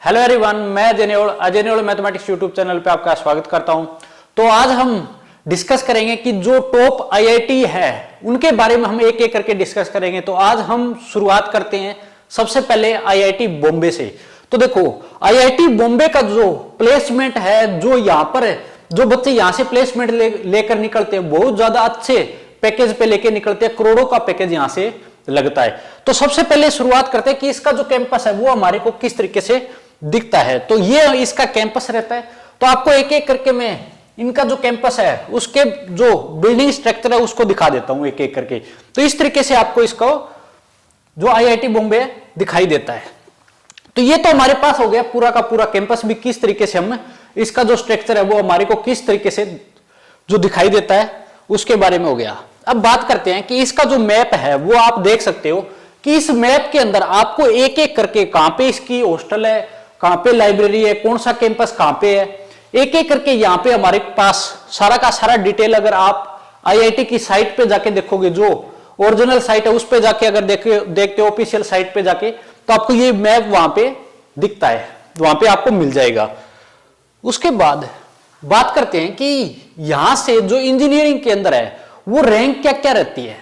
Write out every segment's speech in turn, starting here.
Hello everyone, मैं Ajay mathematics YouTube channel पे आपका स्वागत करता हूं। तो आज हम डिस्कस करेंगे कि जो टॉप आईआईटी है उनके बारे में हम एक एक करके डिस्कस करेंगे। तो आज हम शुरुआत करते हैं सबसे पहले आईआईटी बॉम्बे से। तो देखो, आईआईटी बॉम्बे का जो प्लेसमेंट है, जो यहाँ पर जो बच्चे यहाँ से प्लेसमेंट लेकर निकलते हैं, बहुत ज्यादा अच्छे पैकेज पे लेके निकलते हैं, करोड़ों का पैकेज यहाँ से लगता है। तो सबसे पहले शुरुआत करते हैं कि इसका जो कैंपस है वो हमारे को किस तरीके से दिखता है। तो ये इसका कैंपस रहता है। तो आपको एक एक करके मैं इनका जो कैंपस है उसके जो बिल्डिंग स्ट्रक्चर है उसको दिखा देता हूं एक एक करके। तो इस तरीके से आपको इसको जो आईआईटी बॉम्बे दिखाई देता है। तो ये तो हमारे पास हो गया पूरा का पूरा कैंपस भी, किस तरीके से हम इसका जो स्ट्रक्चर है वो हमारे को किस तरीके से जो दिखाई देता है उसके बारे में हो गया। अब बात करते हैं कि इसका जो मैप है वो आप देख सकते हो कि इस मैप के अंदर आपको एक एक करके कहां पे इसकी हॉस्टल है, कहां पे लाइब्रेरी है, कौन सा कैंपस कहां पे है, एक एक करके यहां पे हमारे पास सारा का सारा डिटेल अगर आप आईआईटी की साइट पे जाके देखोगे, जो ओरिजिनल साइट है उस पे जाके अगर देखते हो ऑफिशियल साइट पे जाके, तो आपको ये मैप वहां पे दिखता है, वहां पे आपको मिल जाएगा। उसके बाद बात करते हैं कि यहां से जो इंजीनियरिंग के अंदर है वो रैंक क्या क्या रहती है।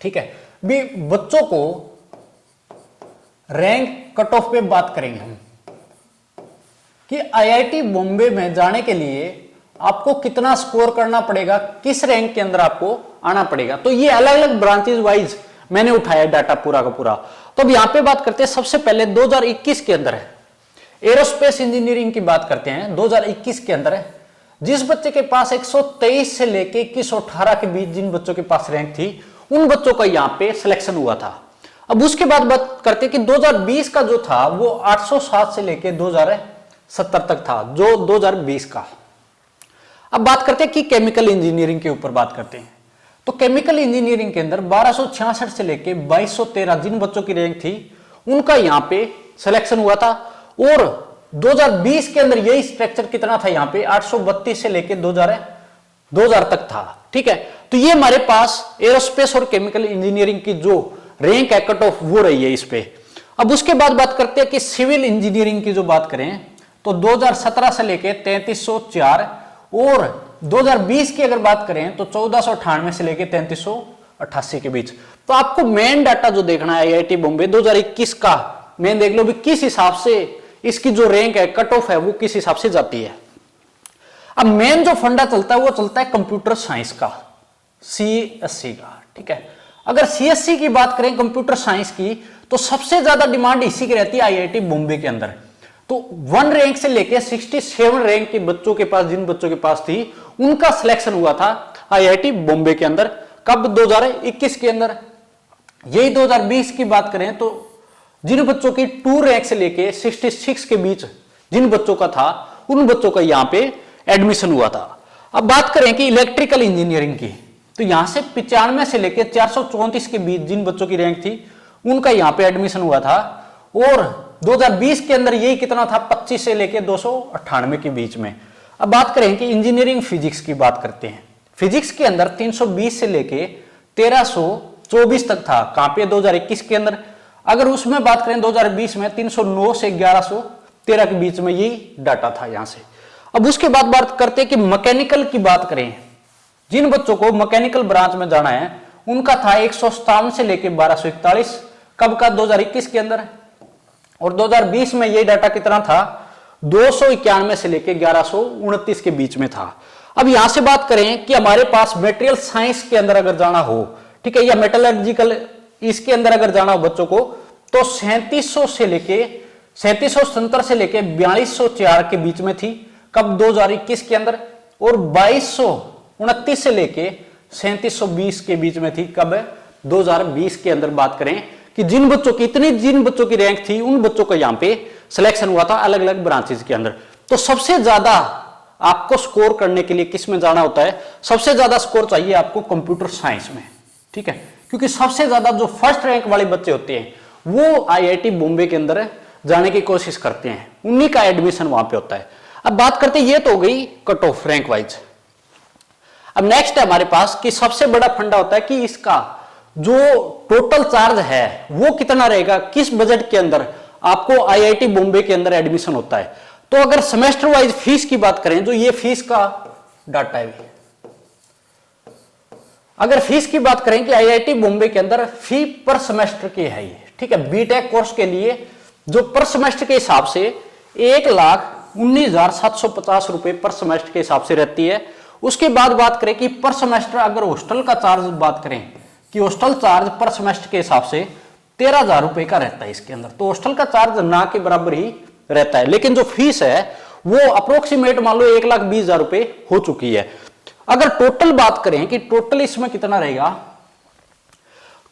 ठीक है, भी बच्चों को रैंक कट ऑफ पे बात करेंगे हम कि आईआईटी बॉम्बे में जाने के लिए आपको कितना स्कोर करना पड़ेगा, किस रैंक के अंदर आपको आना पड़ेगा। तो ये अलग अलग ब्रांचेज वाइज मैंने उठाया डाटा पूरा का पूरा। तो अब यहां पे बात करते हैं सबसे पहले 2021 के अंदर है एरोस्पेस इंजीनियरिंग की बात करते हैं। 2021 के अंदर है जिस बच्चे के पास 123 से लेके 2118 के बीच जिन बच्चों के पास रैंक थी उन बच्चों का यहां पे सिलेक्शन हुआ था। अब उसके बाद बात करते हैं कि 2020 का जो था वो 807 से लेके 2070 तक था, जो 2020 का। अब बात करते हैं कि केमिकल इंजीनियरिंग के ऊपर बात करते हैं। तो केमिकल इंजीनियरिंग के अंदर 1266 से लेके 2213 जिन बच्चों की रैंक थी उनका यहां पे सिलेक्शन हुआ था। और 2020 के अंदर यही स्ट्रक्चर कितना था, यहां पे 832 से लेके 2000 तक था। ठीक है, तो ये हमारे पास एरोस्पेस और केमिकल इंजीनियरिंग की जो रैंक है कट ऑफ वो रही है इस पे। अब उसके बाद बात करते हैं कि सिविल इंजीनियरिंग की जो बात करें तो 2017 से लेके 3304 और 2020 की अगर बात करें तो 1498 से लेके 3388 के बीच। तो आपको मेन डाटा जो देखना है आईआईटी बॉम्बे 2021 का मेन देख लो भी किस हिसाब से इसकी जो रैंक है कट ऑफ है वो किस हिसाब से जाती है। अब मेन जो फंडा चलता है वो चलता है कंप्यूटर साइंस का, सीएससी का। ठीक है, अगर सीएससी की बात करें कंप्यूटर साइंस की तो सबसे ज्यादा डिमांड इसी की रहती है आईआईटी बॉम्बे के अंदर। तो 1 रैंक से लेके 67 रैंक के बच्चों के पास जिन बच्चों के पास थी उनका सिलेक्शन हुआ था आईआईटी बॉम्बे के अंदर। कब? 2021 के अंदर। यही 2020 की बात करें तो जिन बच्चों की 2 रैंक से लेके 66 के बीच जिन बच्चों का था उन बच्चों का यहां पे एडमिशन हुआ था। अब बात करें कि इलेक्ट्रिकल इंजीनियरिंग की तो यहां से 95 से लेके 434 के बीच जिन बच्चों की रैंक थी उनका यहां पे एडमिशन हुआ था। और 2020 के अंदर यही कितना था, 25 से लेके 298 के बीच में। अब बात करें कि इंजीनियरिंग फिजिक्स की बात करते हैं। फिजिक्स के अंदर 320 से लेके 1324 तक था, कहां पे 2021 के अंदर। अगर उसमें बात करें 2020 में 309 से 1113 के बीच में यही डाटा था यहां से। अब उसके बाद बात करते हैं कि मैकेनिकल की बात करें, जिन बच्चों को मैकेनिकल ब्रांच में जाना है उनका था 157 से लेके 1241, कब का? 2021 के अंदर। और 2020 में ये डाटा कितना था, 291 से लेके 1129 के बीच में था। अब यहां से बात करें कि हमारे पास मटेरियल साइंस के अंदर अगर जाना हो, ठीक है, या मेटलर्जिकल इसके अंदर अगर जाना हो बच्चों को तो 3770 से लेके 4204 के बीच में थी, कब? 2021 के अंदर। और 2229 से लेके 3720 के बीच में थी, कब? 2020 के अंदर। बात करें कि जिन बच्चों की रैंक थी उन बच्चों का यहां पे सिलेक्शन हुआ था अलग अलग ब्रांचेस के अंदर। तो सबसे ज्यादा आपको स्कोर करने के लिए किस में जाना होता है? सबसे ज्यादा स्कोर चाहिए आपको कंप्यूटर साइंस में। ठीक है, क्योंकि सबसे ज्यादा जो फर्स्ट रैंक वाले बच्चे होते हैं वो आईआईटी बॉम्बे के अंदर जाने की कोशिश करते हैं, उन्हीं का एडमिशन वहां पे होता है। अब बात करते हैं, ये तो हो गई कट ऑफ रैंक वाइज। अब नेक्स्ट है हमारे पास कि सबसे बड़ा फंडा होता है कि इसका जो टोटल चार्ज है वो कितना रहेगा, किस बजट के अंदर आपको आईआईटी बॉम्बे के अंदर एडमिशन होता है। तो अगर सेमेस्टर वाइज फीस की बात करें तो ये फीस का डाटा है। अगर फीस की बात करें कि आईआईटी बॉम्बे के अंदर फी पर सेमेस्टर की है ये, ठीक है, बीटेक कोर्स के लिए जो पर सेमेस्टर के हिसाब से 1,19,750 रुपए पर सेमेस्टर के हिसाब से रहती है। उसके बाद बात करें कि पर सेमेस्टर अगर हॉस्टल का चार्ज बात करें कि हॉस्टल चार्ज पर सेमेस्टर के हिसाब से 13,000 रुपए का रहता है इसके अंदर। तो हॉस्टल का चार्ज ना के बराबर ही रहता है, लेकिन जो फीस है वो अप्रोक्सीमेट मान लो 1,20,000 रुपए हो चुकी है। अगर टोटल बात करें कि टोटल इसमें कितना रहेगा,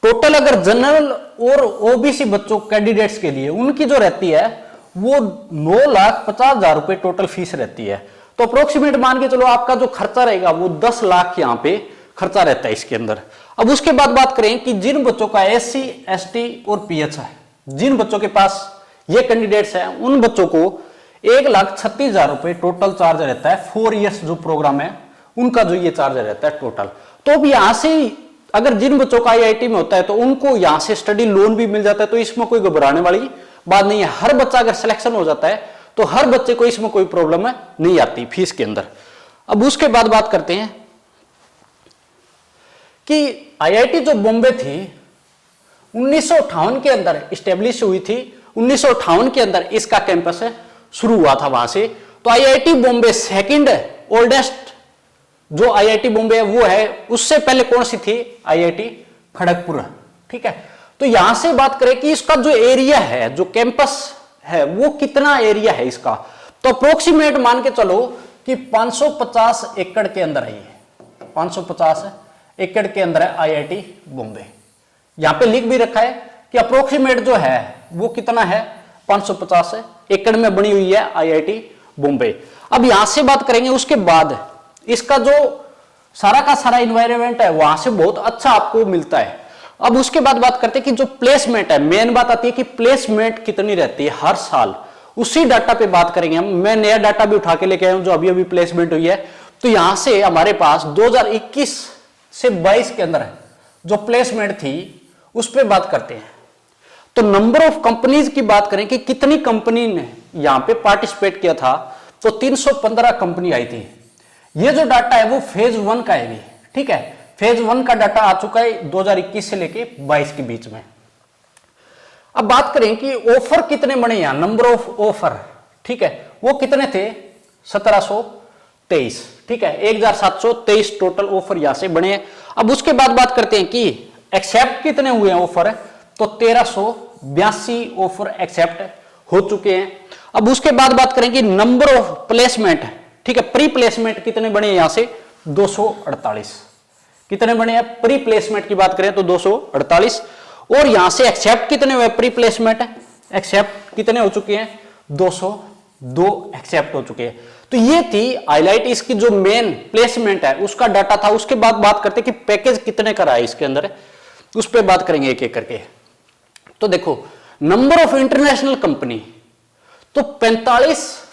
टोटल अगर जनरल और ओबीसी बच्चों कैंडिडेट्स के लिए उनकी जो रहती है वो 9,50,000 रुपए टोटल फीस रहती है। तो अप्रोक्सीमेट मान के चलो आपका जो खर्चा रहेगा वो 10 लाख यहाँ पे खर्चा रहता है इसके अंदर। अब उसके बाद बात करें कि जिन बच्चों का SC ST और PH है, जिन बच्चों के पास ये कैंडिडेट्स हैं उन बच्चों को 1,36,000 रुपए टोटल चार्ज रहता है। 4 इयर्स जो प्रोग्राम है उनका जो ये चार्ज रहता है टोटल। तो अब यहां से अगर जिन बच्चों का आईआईटी में होता है तो उनको यहां से स्टडी लोन भी मिल जाता है, तो इसमें कोई घबराने वाली बात नहीं है। हर बच्चा अगर सिलेक्शन हो जाता है तो हर बच्चे को इसमें कोई प्रॉब्लम नहीं आती फीस के अंदर। अब उसके बाद बात करते हैं कि आईआईटी जो बॉम्बे थी 1958 के अंदर स्टेब्लिश हुई थी। 1958 के अंदर इसका कैंपस शुरू हुआ था वहां से। तो आईआईटी बॉम्बे सेकंड ओल्डेस्ट जो आईआईटी बॉम्बे है वो है। उससे पहले कौन सी थी? आईआईटी खड़गपुर, ठीक है। तो यहां से बात करें कि इसका जो एरिया है, जो कैंपस है वो कितना एरिया है इसका, तो अप्रोक्सीमेट मान के चलो कि 550 एकड़ के अंदर है ये। 550 एकड़ के अंदर है आईआईटी बॉम्बे। यहां पे लिख भी रखा है कि अप्रोक्सीमेट जो है वो कितना है, 550 एकड़ में बनी हुई है आईआईटी बॉम्बे। अब यहां से बात करेंगे उसके बाद इसका जो सारा का सारा इन्वायरमेंट है वहां से बहुत अच्छा आपको मिलता है। अब उसके बाद बात करते हैं कि जो प्लेसमेंट है, मेन बात आती है कि प्लेसमेंट कितनी रहती है हर साल, उसी डाटा पे बात करेंगे हम। मैं नया डाटा भी उठा के लेके आया हूं जो अभी अभी प्लेसमेंट हुई है। तो यहां से हमारे पास 2021 से 22 के अंदर जो प्लेसमेंट थी उस पर बात करते हैं। तो नंबर ऑफ कंपनीज की बात करें कि कितनी कंपनी ने यहां पे पार्टिसिपेट किया था, तो 315 कंपनी आई थी। ये जो डाटा है वो फेज 1 का है भी, ठीक है। फेज 1 का डाटा आ चुका है 2021 से लेके 22 के बीच में। अब बात करें कि ऑफर कितने बने यहां, नंबर ऑफ ऑफर, ठीक है, वो कितने थे, 1723, ठीक है, 1723 टोटल ऑफर यहां से बने हैं। अब उसके बाद बात करते हैं कि एक्सेप्ट कितने हुए हैं ऑफर, तो 1382 ऑफर एक्सेप्ट हो चुके हैं। अब उसके बाद बात करें कि नंबर ऑफ प्लेसमेंट, ठीक है, प्री प्लेसमेंट कितने बने यहां से, 248 कितने बने हैं प्री प्लेसमेंट की बात करें तो 248। और यहां से एक्सेप्ट कितने हुए प्री प्लेसमेंट, एक्सेप्ट कितने हो चुके हैं, 202 एक्सेप्ट हो चुके हैं। तो ये थी हाईलाइट इसकी जो मेन प्लेसमेंट है उसका डाटा था। उसके बाद बात करते कि पैकेज कितने का रहा है इसके अंदर, उस पर बात करेंगे एक एक करके। तो देखो नंबर ऑफ इंटरनेशनल कंपनी, तो 45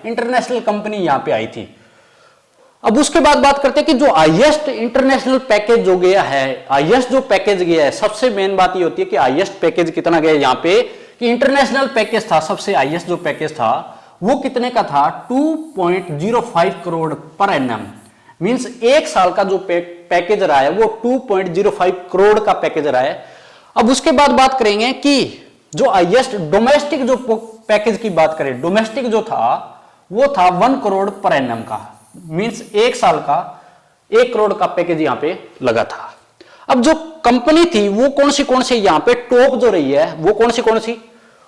इंटरनेशनल कंपनी यहां पे आई थी। अब उसके बाद बात करते हैं कि जो हाईएस्ट इंटरनेशनल पैकेज जो गया है, हाईएस्ट जो पैकेज गया है, सबसे मेन बात ये होती है कि हाईएस्ट पैकेज कितना गया यहां पे, कि इंटरनेशनल पैकेज था सबसे हाईएस्ट जो पैकेज था वो कितने का था, 2.05 करोड़ पर एनएम। मींस एक साल का जो पैकेज रहा है वो 2.05 करोड़ का पैकेज रहा है। अब उसके बाद बात करेंगे कि जो हाईएस्ट डोमेस्टिक जो पैकेज की बात करें, डोमेस्टिक जो था वो था 1 करोड़ पर एनएम का। मींस एक साल का 1 करोड़ का पैकेज यहां पे लगा था। अब जो कंपनी थी वो कौन सी यहां पे टॉप जो रही है वो कौन सी,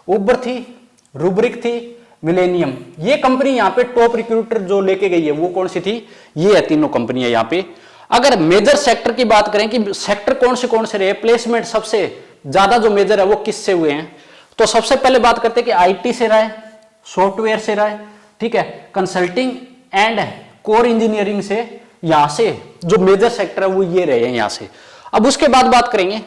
उबर थी, रूब्रिक थी, मिलेनियम। ये कंपनी यहां पे टॉप रिक्रूटर जो लेके गई है वो कौन सी थी, ये है तीनों कंपनियां यहां पे। अगर मेजर सेक्टर की बात करें कि सेक्टर कौन से रहे, प्लेसमेंट सबसे ज्यादा जो मेजर है वो किससे हुए हैं, तो सबसे पहले बात करते हैं कि आईटी से रहा है, सॉफ्टवेयर से रहा है, ठीक है, कंसल्टिंग एंड कोर इंजीनियरिंग से, यहां से जो मेजर सेक्टर है वो ये रहे हैं यहां से। अब उसके बाद बात करेंगे,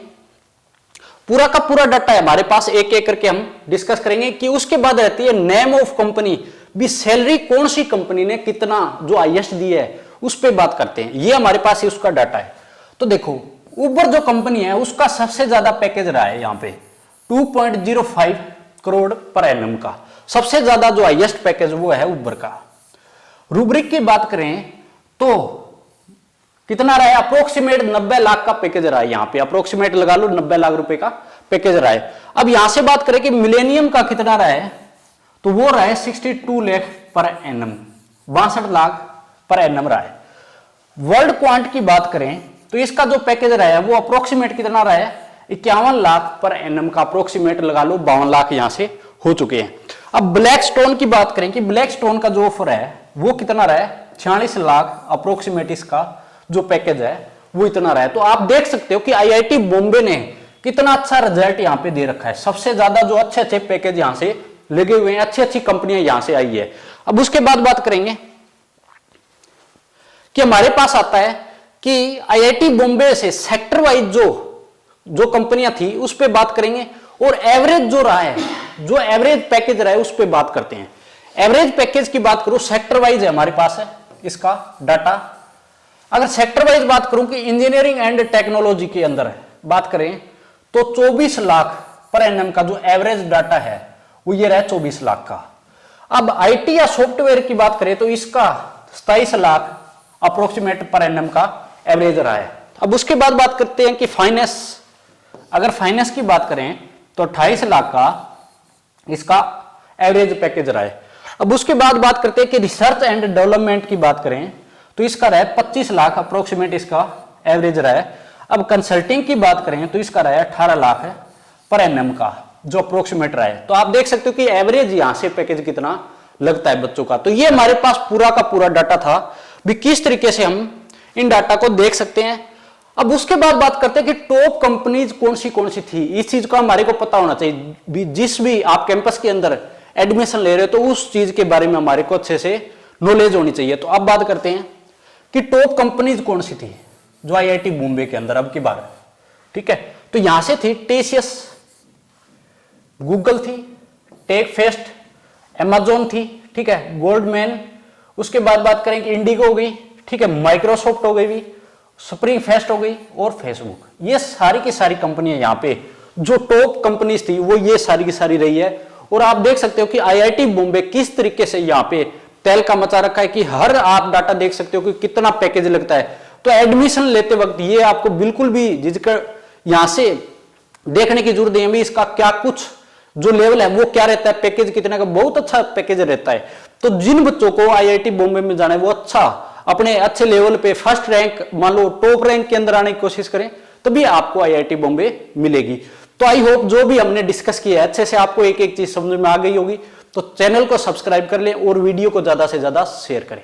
पूरा का पूरा डाटा है हमारे पास, एक एक करके हम डिस्कस करेंगे कि उसके बाद रहती है नेम ऑफ कंपनी, भी सैलरी कौन सी कंपनी ने कितना जो हाईएस्ट दी है उस पर बात करते हैं। ये हमारे पास ही उसका डाटा है। तो देखो उबर जो कंपनी है उसका सबसे ज्यादा पैकेज रहा है यहां पे 2.05 करोड़ पर एनम का। सबसे ज्यादा जो हाईएस्ट पैकेज वो है उबर का। रूब्रिक की बात करें तो कितना रहा है, अप्रोक्सीमेट 90 लाख का पैकेज रहा है, यहां पे अप्रोक्सीमेट लगा लो 90 लाख रुपए का पैकेज रहा है। अब यहां से बात करें कि मिलेनियम का कितना रहा है, तो वो रहा है 62 lakh per annum, 62 lakh per annum रहा है। वर्ल्ड क्वांट की बात करें तो इसका जो पैकेज रहा है वो अप्रोक्सीमेट कितना रहा है, 51 लाख पर एनम का, अप्रोक्सीमेट लगा लो 52 लाख यहां से हो चुके हैं। अब ब्लैक स्टोन की बात करें कि ब्लैक स्टोन का जो ऑफर है वो कितना रहा है, 46 लाख अप्रोक्सीमेट इसका जो पैकेज है वो इतना रहा है। तो आप देख सकते हो कि आईआईटी बॉम्बे ने कितना अच्छा रिजल्ट यहां पे दे रखा है। सबसे ज्यादा जो अच्छे अच्छे पैकेज यहां से लगे हुए हैं, अच्छी अच्छी कंपनियां यहां से आई है। अब उसके बाद बात करेंगे कि हमारे पास आता है कि आईआईटी बॉम्बे से सेक्टर वाइज जो कंपनियां थी उस पर बात करेंगे, और एवरेज जो रहा है, जो एवरेज पैकेज रहा है उस पर बात करते हैं। एवरेज पैकेज की बात करूं, सेक्टर वाइज है हमारे पास है इसका डाटा। अगर सेक्टर वाइज बात करूं कि इंजीनियरिंग एंड टेक्नोलॉजी के अंदर बात करें तो 24 लाख पर एनएम का जो एवरेज डाटा है वो ये रहा 24 लाख का। अब आईटी या सॉफ्टवेयर की बात करें तो इसका 27 लाख अप्रोक्सीमेट पर एनएम का एवरेज रहा है। अब उसके बाद बात करते हैं कि फाइनेंस, अगर फाइनेंस की बात करें तो 28 लाख का इसका एवरेज पैकेज रहा है। अब उसके बाद बात करते हैं कि रिसर्च एंड डेवलपमेंट की बात करें तो इसका रहा है 25 लाख अप्रोक्सीमेट इसका एवरेज रहा है। अब कंसल्टिंग की बात करें तो इसका रहा है 18 लाख है पर एनएम का जो अप्रोक्सीमेट रहा है। तो आप देख सकते हो कि एवरेज यहां से पैकेज कितना लगता है बच्चों का। तो ये हमारे पास पूरा का पूरा डाटा था भी, किस तरीके से हम इन डाटा को देख सकते हैं। अब उसके बाद बात करते हैं कि टॉप कंपनीज कौन सी थी, इस चीज का हमारे को पता होना चाहिए। जिस भी आप कैंपस के अंदर एडमिशन ले रहे हो तो उस चीज के बारे में हमारे को अच्छे से नॉलेज होनी चाहिए। तो अब बात करते हैं कि टॉप कंपनीज कौन सी थी जो आईआईटी बॉम्बे के अंदर अब की बार, ठीक है। तो यहां से थी टीसीएस, गूगल थी, टेकफेस्ट, अमेजोन थी, ठीक है, गोल्डमैन। उसके बाद बात करें कि इंडिगो हो गई, ठीक है, माइक्रोसॉफ्ट हो गई, स्प्रिंग फेस्ट हो गई और फेसबुक। ये सारी की सारी कंपनियां यहाँ पे जो टॉप कंपनीज थी वो ये सारी की सारी रही है। और आप देख सकते हो कि आईआईटी बॉम्बे किस तरीके से यहाँ पे तेल का मचा रखा है कि हर आप डाटा देख सकते हो कि कितना पैकेज लगता है। तो एडमिशन लेते वक्त ये आपको बिल्कुल भी जिसका यहां से देखने की जरूरत नहीं है इसका क्या कुछ जो लेवल है वो क्या रहता है, पैकेज कितने का, बहुत अच्छा पैकेज रहता है। तो जिन बच्चों को आईआईटी बॉम्बे में जाना है वो अच्छा अपने अच्छे लेवल पे फर्स्ट रैंक, मान लो टॉप रैंक के अंदर आने की कोशिश करें तभी आपको आईआईटी बॉम्बे मिलेगी। तो आई होप जो भी हमने डिस्कस किया है अच्छे से आपको एक एक चीज समझ में आ गई होगी। तो चैनल को सब्सक्राइब कर लें और वीडियो को ज्यादा से ज्यादा शेयर करें।